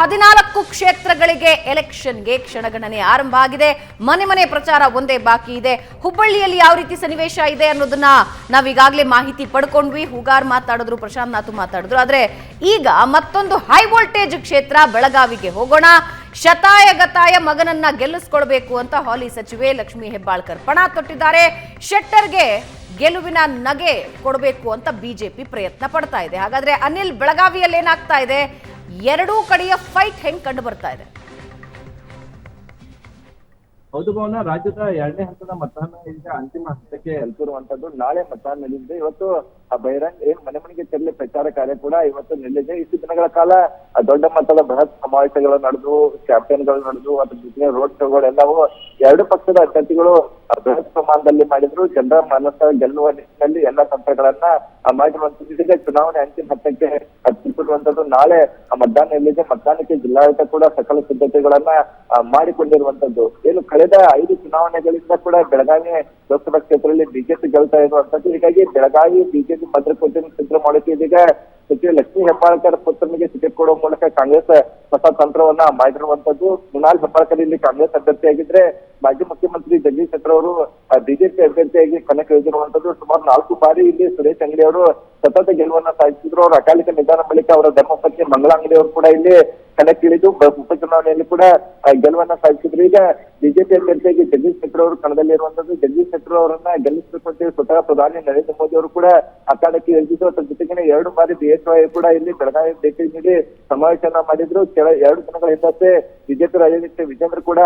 14 ಕ್ಷೇತ್ರಗಳಿಗೆ ಎಲೆಕ್ಷನ್ಗೆ ಕ್ಷಣಗಣನೆ ಆರಂಭ ಆಗಿದೆ. ಮನೆ ಮನೆ ಪ್ರಚಾರ ಒಂದೇ ಬಾಕಿ ಇದೆ. ಹುಬ್ಬಳ್ಳಿಯಲ್ಲಿ ಯಾವ ರೀತಿ ಸನ್ನಿವೇಶ ಇದೆ ಅನ್ನೋದನ್ನ ನಾವೀಗಾಗಲೇ ಮಾಹಿತಿ ಪಡ್ಕೊಂಡ್ವಿ. ಹೂಗಾರ್ ಮಾತಾಡಿದ್ರು, ಪ್ರಶಾಂತ್ ನಾಥು ಮಾತಾಡಿದ್ರು. ಆದ್ರೆ ಈಗ ಮತ್ತೊಂದು ಹೈ ವೋಲ್ಟೇಜ್ ಕ್ಷೇತ್ರ ಬೆಳಗಾವಿಗೆ ಹೋಗೋಣ. ಶತಾಯ ಗತಾಯ ಮಗನನ್ನ ಗೆಲ್ಲಿಸ್ಕೊಳ್ಬೇಕು ಅಂತ ಹಾಲಿ ಸಚಿವೆ ಲಕ್ಷ್ಮೀ ಹೆಬ್ಬಾಳ್ಕರ್ ಪಣ ತೊಟ್ಟಿದ್ದಾರೆ. ಶೆಟ್ಟರ್ಗೆ ಗೆಲುವಿನ ನಗೆ ಕೊಡಬೇಕು ಅಂತ ಬಿಜೆಪಿ ಪ್ರಯತ್ನ ಪಡ್ತಾ ಇದೆ. ಹಾಗಾದ್ರೆ ಅನಿಲ್, ಬೆಳಗಾವಿಯಲ್ಲಿ ಏನಾಗ್ತಾ ಇದೆ? ಎರಡೂ ಕಡೆಯ ಫೈಟ್ ಹೆಂಗ್ ಕಂಡು ಬರ್ತಾ ಇದೆ? ಹೌದು ಭವನ, ರಾಜ್ಯದ 2ನೇ ಹಂತದ ಮತದಾನ ಈಗ ಅಂತಿಮ ಹಂತಕ್ಕೆ ತಲುಪಿರುವಂತದ್ದು. ನಾಳೆ ಮತದಾನ ನಡೆದಿದೆ. ಇವತ್ತು ಬಹಿರಂಗ ಮನೆ ಮನೆಗೆ ತೆರಳಿ ಪ್ರಚಾರ ಕಾರ್ಯ ಕೂಡ ಇವತ್ತು ನಡೆದಿದೆ. ಇಷ್ಟು ದಿನಗಳ ಕಾಲ ದೊಡ್ಡ ಮಟ್ಟದ ಬೃಹತ್ ಸಮಾವೇಶಗಳು ನಡೆದು, ಕ್ಯಾಂಪೇನ್ಗಳು ನಡೆದು, ಅದ್ರ ಜೊತೆಗೆ ರೋಡ್ ಶೋಗಳೆಲ್ಲವೂ ಎರಡು ಪಕ್ಷದ ಅಭ್ಯರ್ಥಿಗಳು ಬೃಹತ್ ಪ್ರಮಾಣದಲ್ಲಿ ಮಾಡಿದ್ರು. ಜನರ ಮನಸ್ಸ ಗೆಲ್ಲುವ ನಿಟ್ಟಿನಲ್ಲಿ ಎಲ್ಲ ತಂತ್ರಗಳನ್ನ ಮಾಡಿರುವಂತದ್ದು. ಇದೀಗ ಚುನಾವಣೆ ಅಂತಿಮ ಹಂತಕ್ಕೆ ತಲುಪಿರುವಂತದ್ದು. ನಾಳೆ ಮತದಾನ ನಡೆದಿದೆ. ಮತದಾನಕ್ಕೆ ಜಿಲ್ಲಾಡಳಿತ ಕೂಡ ಸಕಲ ಸಿದ್ಧತೆಗಳನ್ನ ಮಾಡಿಕೊಂಡಿರುವಂತದ್ದು. ಏನು ಕಳೆದ 5 ಚುನಾವಣೆಗಳಿಂದ ಕೂಡ ಬೆಳಗಾವಿ ಲೋಕಸಭಾ ಕ್ಷೇತ್ರದಲ್ಲಿ ಬಿಜೆಪಿ ಗೆಲ್ತಾ ಇರುವಂತದ್ದು. ಹೀಗಾಗಿ ಬೆಳಗಾವಿ ಬಿಜೆಪಿ ಭದ್ರಕೋಟೆಯನ್ನು ಚಿತ್ರ ಮಾಡೋಕೆ ಇದೀಗ ಸಚಿವೆ ಲಕ್ಷ್ಮೀ ಹೆಬ್ಬಾಳ್ಕರ್ ಪುತ್ರನಿಗೆ ಟಿಕೆಟ್ ಕೊಡುವ ಮೂಲಕ ಕಾಂಗ್ರೆಸ್ ಹೊಸ ತಂತ್ರವನ್ನ ಮಾಡಿರುವಂತದ್ದು. ಮೃಣಾಲ್ ಹೆಬ್ಬಾಳ್ಕರ್ ಇಲ್ಲಿ ಕಾಂಗ್ರೆಸ್ ಅಭ್ಯರ್ಥಿಯಾಗಿದ್ರೆ, ಮಾಜಿ ಮುಖ್ಯಮಂತ್ರಿ ಜಗದೀಶ್ ಶೆಟ್ಟರ್ ಅವರು ಬಿಜೆಪಿ ಅಭ್ಯರ್ಥಿಯಾಗಿ ಕಣಕ್ಕಿಳಿದಿರುವಂತದ್ದು. ಸುಮಾರು 4 ಬಾರಿ ಇಲ್ಲಿ ಸುರೇಶ್ ಅಂಗಡಿ ಅವರು ಸತತ ಗೆಲುವನ್ನ ಸಾಧಿಸಿದ್ರು. ಅವರ ಅಕಾಲಿಕ ನಿಧನ ಬಳಿಕ ಅವರ ಧರ್ಮಪತ್ನಿ ಮಂಗಳಾ ಅಂಗಡಿ ಅವರು ಕೂಡ ಇಲ್ಲಿ ಕಣಕ್ಕಿಳಿದು ಉಪಚುನಾವಣೆಯಲ್ಲಿ ಕೂಡ ಗೆಲುವನ್ನ ಸಾಧಿಸಿದ್ರು. ಈಗ ಬಿಜೆಪಿ ಅಭ್ಯರ್ಥಿಯಾಗಿ ಜಗದೀಶ್ ಶೆಟ್ಟರ್ ಅವರು ಕಣದಲ್ಲಿರುವಂತದ್ದು. ಜಗದೀಶ್ ಶೆಟ್ಟರ್ ಅವರನ್ನ ಗೆಲ್ಲಿಸಬೇಕು ಅಂತ ಸ್ವತಃ ಪ್ರಧಾನಿ ನರೇಂದ್ರ ಮೋದಿ ಅವರು ಕೂಡ ಅಖಾಡಕ್ಕೆ ಇಳಿದಿದ್ದು. ಅದ್ರ ಜೊತೆಗೆ 2 ಬಾರಿ ಬಿಎಸ್ವೈ ಕೂಡ ಇಲ್ಲಿ ಬೆಳಗಾವಿ ಭೇಟಿ ನೀಡಿ ಸಮಾವೇಶನ ಮಾಡಿದ್ರು. 2 ದಿನಗಳ ಹಿಂದಷ್ಟೇ ಬಿಜೆಪಿ ರಾಜ್ಯಾಧ್ಯಕ್ಷ ವಿಜೇಂದ್ರ ಕೂಡ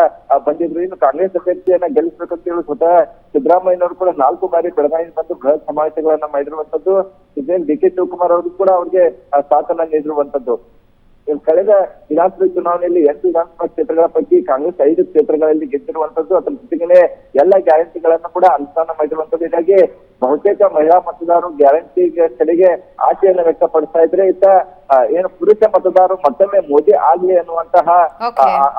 ಬಂದಿದ್ರು. ಇನ್ನು ಕಾಂಗ್ರೆಸ್ ಅಭ್ಯರ್ಥಿಯನ್ನ ಗೆಲ್ಲಿಸಬೇಕಂತ ಹೇಳಿ ಸ್ವತಃ ಸಿದ್ದರಾಮಯ್ಯನವರು ಕೂಡ 4 ಬಾರಿ ಬೆಳಗಾವಿ ಬಂದು ಬೃಹತ್ ಸಮಾವೇಶಗಳನ್ನ ಮಾಡಿರುವಂತದ್ದು. ಡಿ.ಕೆ. ಶಿವಕುಮಾರ್ ಅವರು ಕೂಡ ಅವ್ರಿಗೆ ಸಾಥನ್ನ ನೀಡಿರುವಂತದ್ದು. ಕಳೆದ ವಿಧಾನಸಭೆ ಚುನಾವಣೆಯಲ್ಲಿ 8 ವಿಧಾನಸಭಾ ಕ್ಷೇತ್ರಗಳ ಪೈಕಿ ಕಾಂಗ್ರೆಸ್ 5 ಕ್ಷೇತ್ರಗಳಲ್ಲಿ ಗೆದ್ದಿರುವಂತದ್ದು. ಅದರ ಜೊತೆಗೆ ಎಲ್ಲ ಗ್ಯಾರಂಟಿಗಳನ್ನ ಕೂಡ ಅನುಷ್ಠಾನ ಮಾಡಿರುವಂತದ್ದು. ಹೀಗಾಗಿ ಬಹುತೇಕ ಮಹಿಳಾ ಮತದಾರರು ಗ್ಯಾರಂಟಿ ಕಡೆಗೆ ಆಶೆಯನ್ನು ವ್ಯಕ್ತಪಡಿಸ್ತಾ ಇದ್ರೆ, ಇತ್ತ ಪುರುಷ ಮತದಾರರು ಮತ್ತೊಮ್ಮೆ ಮೋದಿ ಆಗ್ಲಿ ಅನ್ನುವಂತಹ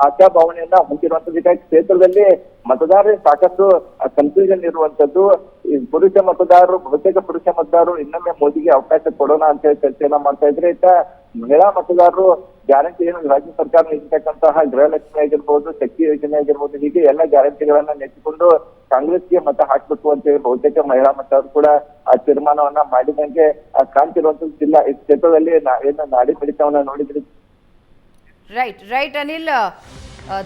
ಆಶಾಭಾವನೆಯನ್ನ ಹೊಂದಿರುವಂತದ್ದು. ಹೀಗಾಗಿ ಕ್ಷೇತ್ರದಲ್ಲಿ ಮತದಾರರಿಗೆ ಸಾಕಷ್ಟು ಕನ್ಫ್ಯೂಷನ್ ಇರುವಂತದ್ದು. ಬಹುತೇಕ ಪುರುಷ ಮತದಾರರು ಇನ್ನೊಮ್ಮೆ ಮೋದಿಗೆ ಅವಕಾಶ ಕೊಡೋಣ ಅಂತ ಹೇಳಿ ಚರ್ಚೆಯನ್ನ ಮಾಡ್ತಾ ಇದ್ರೆ, ಇತ್ತ ಮಹಿಳಾ ಮತದಾರರು ಗ್ಯಾರಂಟಿ ರಾಜ್ಯ ಸರ್ಕಾರ ನೀಡಿರ್ತಕ್ಕಂತಹ ಗೃಹಲಕ್ಷ್ಮಿ ಆಗಿರ್ಬೋದು, ಶಕ್ತಿ ಯೋಜನೆ ಆಗಿರ್ಬೋದು, ಹೀಗೆ ಎಲ್ಲ ಗ್ಯಾರಂಟಿಗಳನ್ನ ನೆಚ್ಚಿಕೊಂಡು ಕಾಂಗ್ರೆಸ್ಗೆ ಮತ ಹಾಕ್ಬೇಕು ಅಂತ ಹೇಳಿ ಬಹುತೇಕ ಮಹಿಳಾ ಮತದಾರರು ಕೂಡ ಆ ತೀರ್ಮಾನವನ್ನ ಮಾಡಿದಂಗೆ ಕಾಣ್ತಿರುವಂತದ್ದು. ಜಿಲ್ಲಾ ಈ ಕ್ಷೇತ್ರದಲ್ಲಿ ನಾಡಿ ಮಿಡಿತವನ್ನ ನೋಡಿದ್ರಿ. ರೈಟ್ ಅನಿಲ್,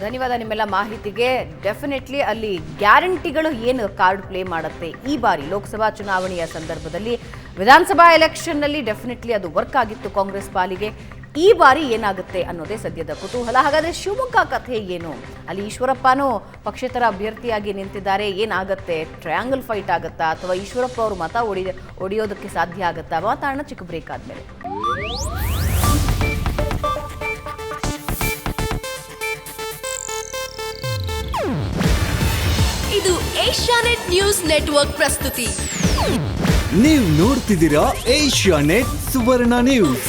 ಧನ್ಯವಾದ ನಿಮ್ಮೆಲ್ಲ ಮಾಹಿತಿಗೆ. ಡೆಫಿನೆಟ್ಲಿ ಅಲ್ಲಿ ಗ್ಯಾರಂಟಿಗಳು ಏನು ಕಾರ್ಡ್ ಪ್ಲೇ ಮಾಡುತ್ತೆ ಈ ಬಾರಿ ಲೋಕಸಭಾ ಚುನಾವಣೆಯ ಸಂದರ್ಭದಲ್ಲಿ. ವಿಧಾನಸಭಾ ಎಲೆಕ್ಷನ್ನಲ್ಲಿ ಡೆಫಿನೆಟ್ಲಿ ಅದು ವರ್ಕ್ ಆಗಿತ್ತು ಕಾಂಗ್ರೆಸ್ ಪಾಲಿಗೆ. ಈ ಬಾರಿ ಏನಾಗುತ್ತೆ ಅನ್ನೋದೇ ಸದ್ಯದ ಕುತೂಹಲ. ಹಾಗಾದ್ರೆ ಶಿವಮೊಗ್ಗ ಕಥೆ ಏನು? ಅಲ್ಲಿ ಈಶ್ವರಪ್ಪನೂ ಪಕ್ಷೇತರ ಅಭ್ಯರ್ಥಿಯಾಗಿ ನಿಂತಿದ್ದಾರೆ. ಏನಾಗುತ್ತೆ? ಟ್ರಯಾಂಗಲ್ ಫೈಟ್ ಆಗುತ್ತಾ ಅಥವಾ ಈಶ್ವರಪ್ಪ ಅವರು ಮತ ಒಡೆಯೋದಕ್ಕೆ ಸಾಧ್ಯ ಆಗುತ್ತಾ? ಮಾತಾಡೋಣ ಚಿಕ್ಕ ಬ್ರೇಕ್ ಆದ್ಮೇಲೆ. ಇದು ಏಷ್ಯಾನೆಟ್ ನ್ಯೂಸ್ ನೆಟ್ವರ್ಕ್ ಪ್ರಸ್ತುತಿ. ನೀವು ನೋಡ್ತಿದ್ದೀರಾ ಏಷ್ಯಾನೆಟ್ ಸುವರ್ಣ ನ್ಯೂಸ್.